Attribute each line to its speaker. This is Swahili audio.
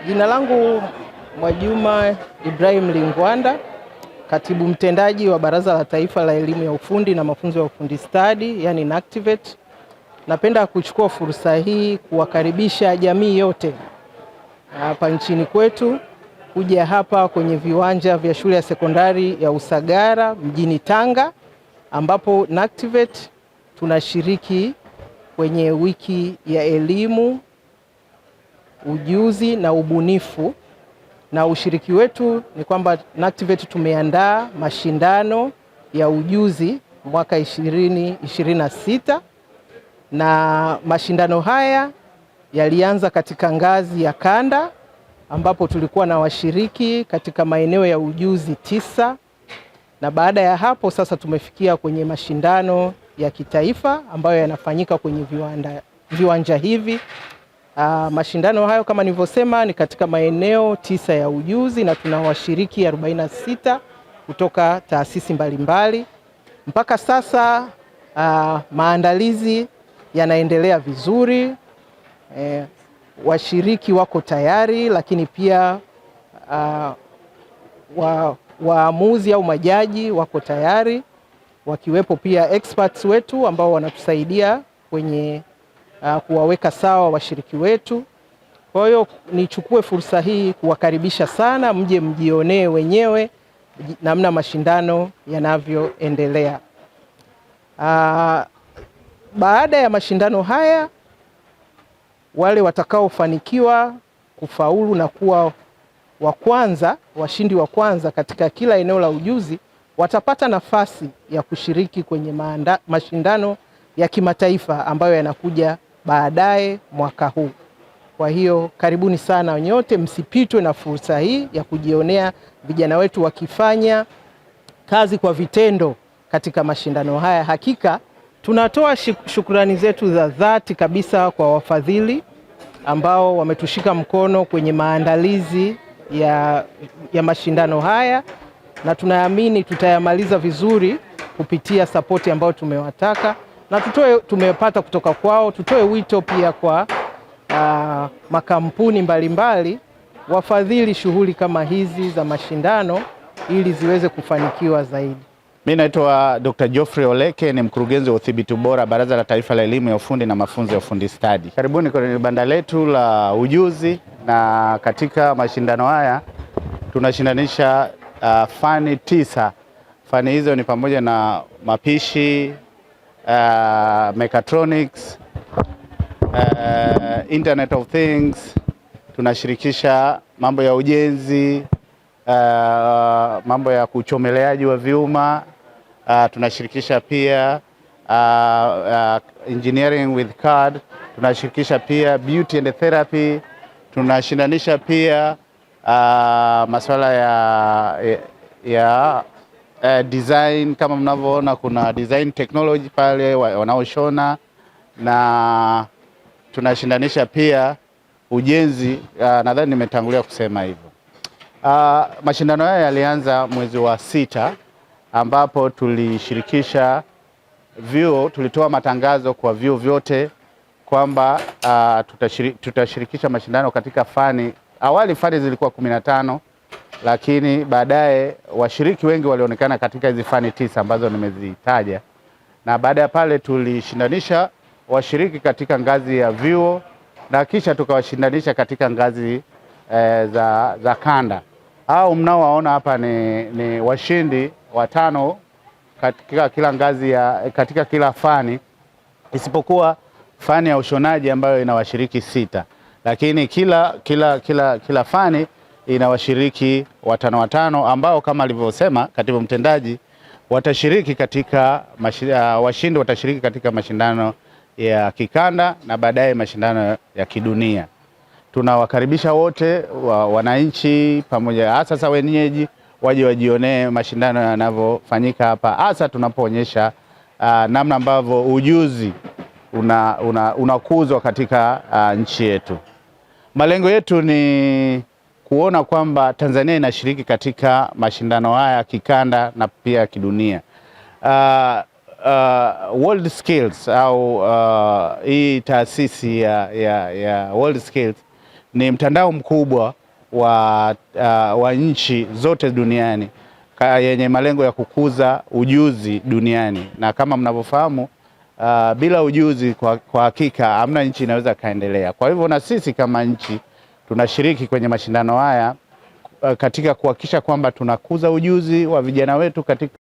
Speaker 1: Jina langu Mwajuma Ibrahim Lingwanda, katibu mtendaji wa Baraza la Taifa la Elimu ya Ufundi na Mafunzo ya Ufundi Stadi, yani NACTVET. Napenda kuchukua fursa hii kuwakaribisha jamii yote hapa nchini kwetu kuja hapa kwenye viwanja vya shule ya sekondari ya Usagara mjini Tanga, ambapo NACTVET tunashiriki kwenye wiki ya elimu, ujuzi na ubunifu. Na ushiriki wetu ni kwamba NACTVET tumeandaa mashindano ya ujuzi mwaka 2026, na mashindano haya yalianza katika ngazi ya kanda, ambapo tulikuwa na washiriki katika maeneo ya ujuzi 9, na baada ya hapo sasa tumefikia kwenye mashindano ya kitaifa ambayo yanafanyika kwenye viwanja hivi. Mashindano hayo kama nilivyosema ni katika maeneo 9 ya ujuzi, na tuna washiriki 46 kutoka taasisi mbalimbali. Mpaka sasa maandalizi yanaendelea vizuri, washiriki wako tayari, lakini pia waamuzi au majaji wako tayari, wakiwepo pia experts wetu ambao wanatusaidia kwenye kuwaweka sawa washiriki wetu. Kwa hiyo nichukue fursa hii kuwakaribisha sana, mje mjionee wenyewe namna mashindano yanavyoendelea. Baada ya mashindano haya, wale watakaofanikiwa kufaulu na kuwa washindi wa kwanza katika kila eneo la ujuzi watapata nafasi ya kushiriki kwenye mashindano ya kimataifa ambayo yanakuja baadaye mwaka huu. Kwa hiyo karibuni sana nyote, msipitwe na fursa hii ya kujionea vijana wetu wakifanya kazi kwa vitendo katika mashindano haya. Hakika tunatoa shukrani zetu za dhati kabisa kwa wafadhili ambao wametushika mkono kwenye maandalizi ya mashindano haya, na tunaamini tutayamaliza vizuri kupitia sapoti ambayo tumewataka na tumepata kutoka kwao. Tutoe wito pia kwa makampuni mbalimbali wafadhili shughuli kama hizi za mashindano ili ziweze kufanikiwa zaidi.
Speaker 2: Mimi naitwa Dr. Geoffrey Oleke, ni mkurugenzi wa udhibiti bora Baraza la Taifa la Elimu ya Ufundi na Mafunzo ya Ufundi Stadi. Karibuni kwenye banda letu la ujuzi, na katika mashindano haya tunashindanisha fani 9. Fani hizo ni pamoja na mapishi, mechatronics, Internet of Things, tunashirikisha mambo ya ujenzi, mambo ya kuchomeleaji wa vyuma, tunashirikisha pia engineering with CAD, tunashirikisha pia beauty and therapy, tunashindanisha pia masuala ya design. Kama mnavyoona kuna design technology pale wanaoshona, na tunashindanisha pia ujenzi. Nadhani nimetangulia kusema hivyo. Mashindano haya yalianza mwezi wa 6, ambapo tulishirikisha vyuo. Tulitoa matangazo kwa vyuo vyote kwamba tutashirikisha mashindano katika fani. Awali fani zilikuwa 15, lakini baadaye washiriki wengi walionekana katika hizi fani 9 ambazo nimezitaja, na baada ya pale tulishindanisha washiriki katika ngazi ya vyuo, na kisha tukawashindanisha katika ngazi za kanda. Au mnaowaona hapa ni washindi 5 katika kila ngazi katika kila fani, isipokuwa fani ya ushonaji ambayo ina washiriki 6, lakini kila fani ina washiriki 5 ambao kama alivyosema katibu mtendaji watashiriki katika washindi watashiriki katika mashindano ya kikanda na baadaye mashindano ya kidunia. Tunawakaribisha wote wananchi pamoja, hasa wenyeji, waje wajionee mashindano yanavyofanyika hapa, hasa tunapoonyesha namna ambavyo ujuzi unakuzwa katika nchi yetu. Malengo yetu ni kuona kwamba Tanzania inashiriki katika mashindano haya kikanda na pia kidunia. World Skills au hii taasisi ya World Skills ni mtandao mkubwa wa nchi zote duniani yenye malengo ya kukuza ujuzi duniani, na kama mnavyofahamu bila ujuzi kwa hakika hamna nchi inaweza kaendelea. Kwa hivyo na sisi kama nchi tunashiriki kwenye mashindano haya katika kuhakikisha kwamba tunakuza ujuzi wa vijana wetu katika